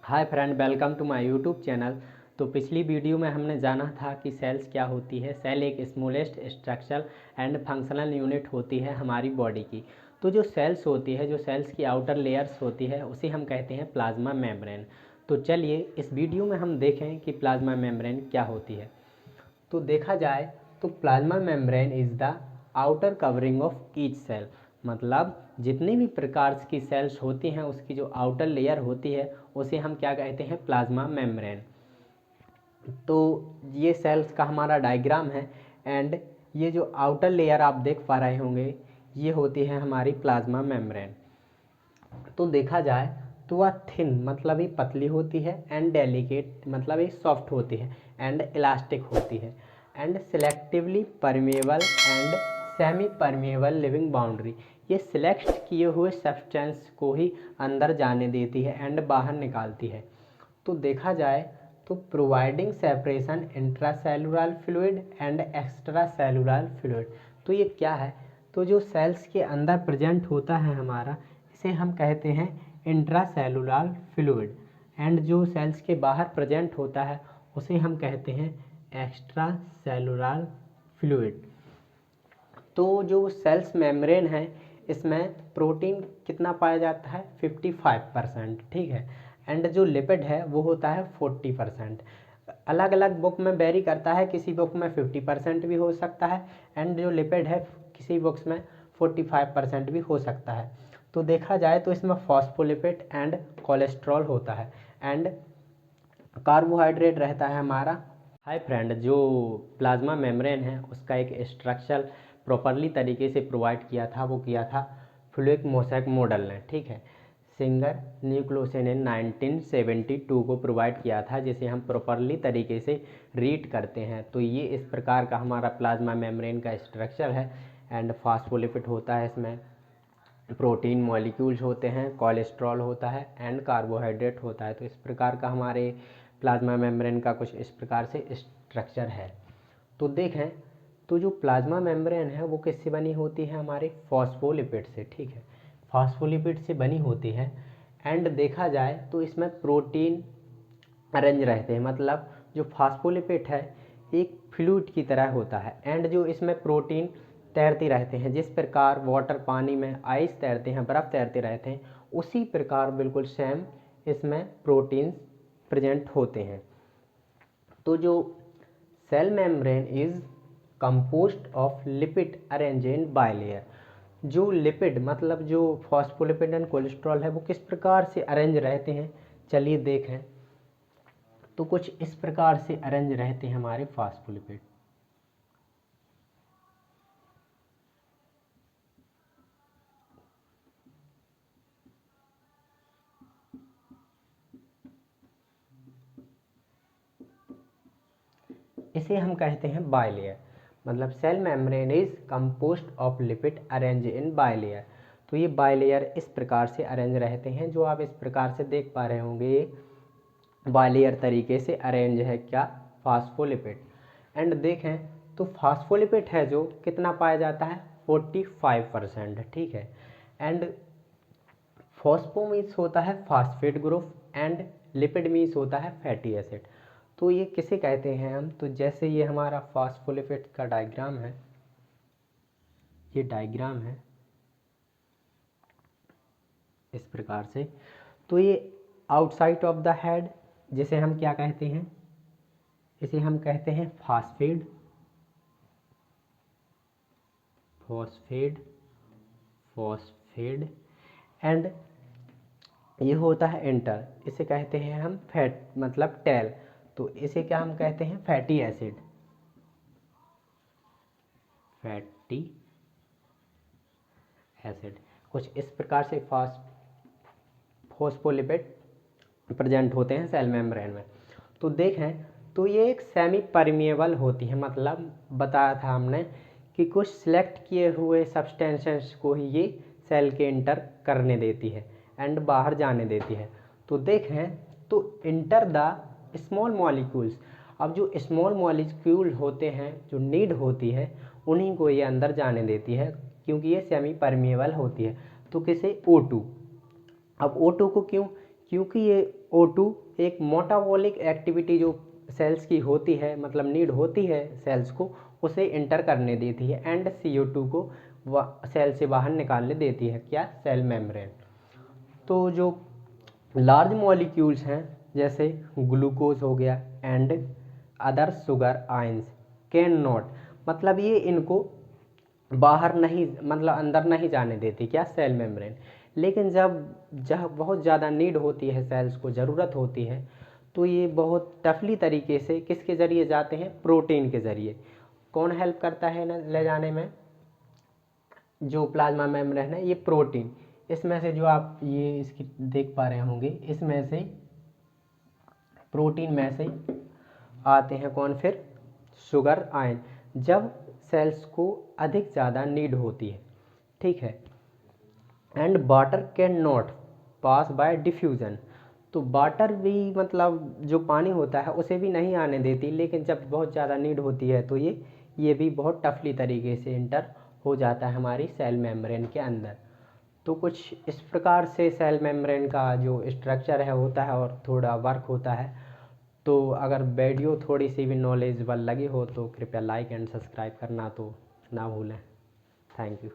Hi friend, welcome to my YouTube channel. तो पिछली video में हमने जाना था कि सेल्स क्या होती है। सेल एक smallest structural and functional unit होती है हमारी बॉडी की। तो जो सेल्स होती है, जो सेल्स की आउटर लेयर्स होती है, उसे हम कहते हैं प्लाज्मा मेम्ब्रेन। तो चलिए इस वीडियो में हम देखें कि प्लाज्मा मेम्ब्रेन क्या होती है। तो देखा जाए तो plasma membrane is the outer covering of each cell. मतलब जितनी भी प्रकार की सेल्स होती हैं उसकी जो आउटर लेयर होती है उसे हम क्या कहते हैं, प्लाज्मा मेम्ब्रेन। तो ये सेल्स का हमारा डायग्राम है एंड ये जो आउटर लेयर आप देख पा रहे होंगे ये होती है हमारी प्लाज्मा मेम्ब्रेन। तो देखा जाए तो वह थिन मतलब ही पतली होती है एंड डेलिकेट मतलब ही सॉफ्ट होती है एंड इलास्टिक होती है and selectively permeable and semi permeable living boundary. ये सिलेक्ट किए हुए सब्सटेंस को ही अंदर जाने देती है एंड बाहर निकालती है। तो देखा जाए तो providing separation intracellular fluid and extra cellular fluid. तो ये क्या है, तो जो सेल्स के अंदर प्रेजेंट होता है हमारा, इसे हम कहते हैं इंट्रासेलुलर फ्लूइड एंड जो सेल्स के बाहर प्रेजेंट होता है उसे हम कहते हैं एक्स्ट्रा सेलुलर फ्लूइड। तो जो सेल्स मेम्ब्रेन है इसमें प्रोटीन कितना पाया जाता है, 55%, ठीक है। एंड जो लिपिड है वो होता है 40%। अलग अलग बुक में वेरी करता है, किसी बुक में 50% भी हो सकता है एंड जो लिपिड है किसी बुक्स में 45% भी हो सकता है। तो देखा जाए तो इसमें फॉस्फोलिपिड एंड कोलेस्ट्रॉल होता है एंड कार्बोहाइड्रेट रहता है हमारा। हाय फ्रेंड, जो प्लाज्मा मेम्ब्रेन है उसका एक स्ट्रक्चर प्रॉपरली तरीके से प्रोवाइड किया था, वो किया था फ्लूइक मोसैक मॉडल ने, ठीक है। सिंगर न्यूक्लोसन ने 1972 को प्रोवाइड किया था, जिसे हम प्रॉपरली तरीके से रीड करते हैं। तो ये इस प्रकार का हमारा प्लाज्मा मेम्ब्रेन का स्ट्रक्चर है एंड फास्फोलिपिड होता है, इसमें प्रोटीन मॉलिक्यूल्स होते हैं, कोलेस्ट्रॉल होता है एंड कार्बोहाइड्रेट होता है। तो इस प्रकार का हमारे प्लाज्मा मेम्ब्रेन का कुछ इस प्रकार से स्ट्रक्चर है। तो देखें तो जो प्लाज्मा मेम्ब्रेन है वो किससे बनी होती है, हमारे फॉस्फोलिपिड से, ठीक है। फॉस्फोलिपिड से बनी होती है एंड देखा जाए तो इसमें प्रोटीन अरेंज रहते हैं। मतलब जो फास्फोलिपिड है एक फ्लूइड की तरह होता है एंड जो इसमें प्रोटीन तैरते रहते हैं, जिस प्रकार वाटर पानी में आइस तैरते हैं, बर्फ़ तैरते रहते हैं, उसी प्रकार बिल्कुल सेम इसमें प्रोटीन्स प्रेजेंट होते हैं। तो जो cell membrane is composed of lipid arrange in bilayer. जो लिपिड मतलब जो फॉस्फोलिपिड एंड कोलेस्ट्रॉल है वो किस प्रकार से अरेंज रहते हैं, चलिए देखें। तो कुछ इस प्रकार से अरेंज रहते हैं हमारे फास्फोलिपिड। इसे हम कहते हैं बाइलेयर। मतलब cell membrane is composed of lipid arrange in bilayer. तो ये बाइलेयर इस प्रकार से अरेंज रहते हैं, जो आप इस प्रकार से देख पा रहे होंगे, ये बाइलेयर तरीके से अरेंज है क्या, फास्फोलिपिड। एंड देखें तो फास्फोलिपिड है जो कितना पाया जाता है, 45%, ठीक है। एंड फॉस्फो मीन्स होता है phosphate group and lipid means होता है फैटी एसिड। तो ये किसे कहते हैं हम, तो जैसे ये हमारा फास्फोलिपिड का डायग्राम है, ये डायग्राम है इस प्रकार से। तो ये आउटसाइड ऑफ द हेड जिसे हम क्या कहते हैं, इसे हम कहते हैं फास्फेट, फॉस्फेट, फॉस्फेट एंड ये होता है इंटर, इसे कहते हैं हम फैट मतलब टेल। तो इसे क्या हम कहते हैं, फैटी एसिड, फैटी एसिड। कुछ इस प्रकार से फॉस्फोलिपिड प्रेजेंट होते हैं सेल मेम्ब्रेन में। तो देखें तो ये एक सेमी परमिएबल होती है। मतलब बताया था हमने कि कुछ सिलेक्ट किए हुए सब्सटेंसेस को ही ये सेल के इंटर करने देती है एंड बाहर जाने देती है। तो देखें तो इंटर द स्मॉल मॉलिक्यूल्स। अब जो स्मॉल मॉलिक्यूल होते हैं, जो नीड होती है, उन्हीं को ये अंदर जाने देती है, क्योंकि ये सेमी परमिएबल होती है। तो किसे, O2। अब O2 को क्यों, क्योंकि ये O2 एक मेटाबॉलिक एक्टिविटी जो सेल्स की होती है, मतलब नीड होती है सेल्स को, उसे इंटर करने देती है एंड CO2 को सेल से बाहर निकालने देती है, क्या, सेल मेम्ब्रेन। तो जो लार्ज मॉलिक्यूल्स हैं जैसे ग्लूकोज हो गया and other sugar ions can not, मतलब ये इनको बाहर नहीं, मतलब अंदर नहीं जाने देती, क्या, सेल मेम्ब्रेन। लेकिन जब बहुत ज़्यादा नीड होती है, सेल्स को ज़रूरत होती है, तो ये बहुत टफली तरीके से किसके ज़रिए जाते हैं, प्रोटीन के ज़रिए। कौन हेल्प करता है ना ले जाने में, जो प्लाज्मा मेम्ब्रेन है, ये प्रोटीन। इसमें से जो आप ये इसकी देख पा रहे होंगे, इसमें से प्रोटीन में से आते हैं कौन, फिर शुगर आयन, जब सेल्स को अधिक ज़्यादा नीड होती है, ठीक है। And water can not pass by diffusion, तो वाटर भी मतलब जो पानी होता है उसे भी नहीं आने देती, लेकिन जब बहुत ज़्यादा नीड होती है तो ये भी बहुत टफली तरीके से इंटर हो जाता है हमारी सेल मेम्ब्रेन के अंदर। तो कुछ इस प्रकार से सेल मेम्ब्रेन का जो स्ट्रक्चर है होता है और थोड़ा वर्क होता है। तो अगर वीडियो थोड़ी सी भी नॉलेजेबल लगी हो तो कृपया लाइक एंड सब्सक्राइब करना तो ना भूलें। Thank you.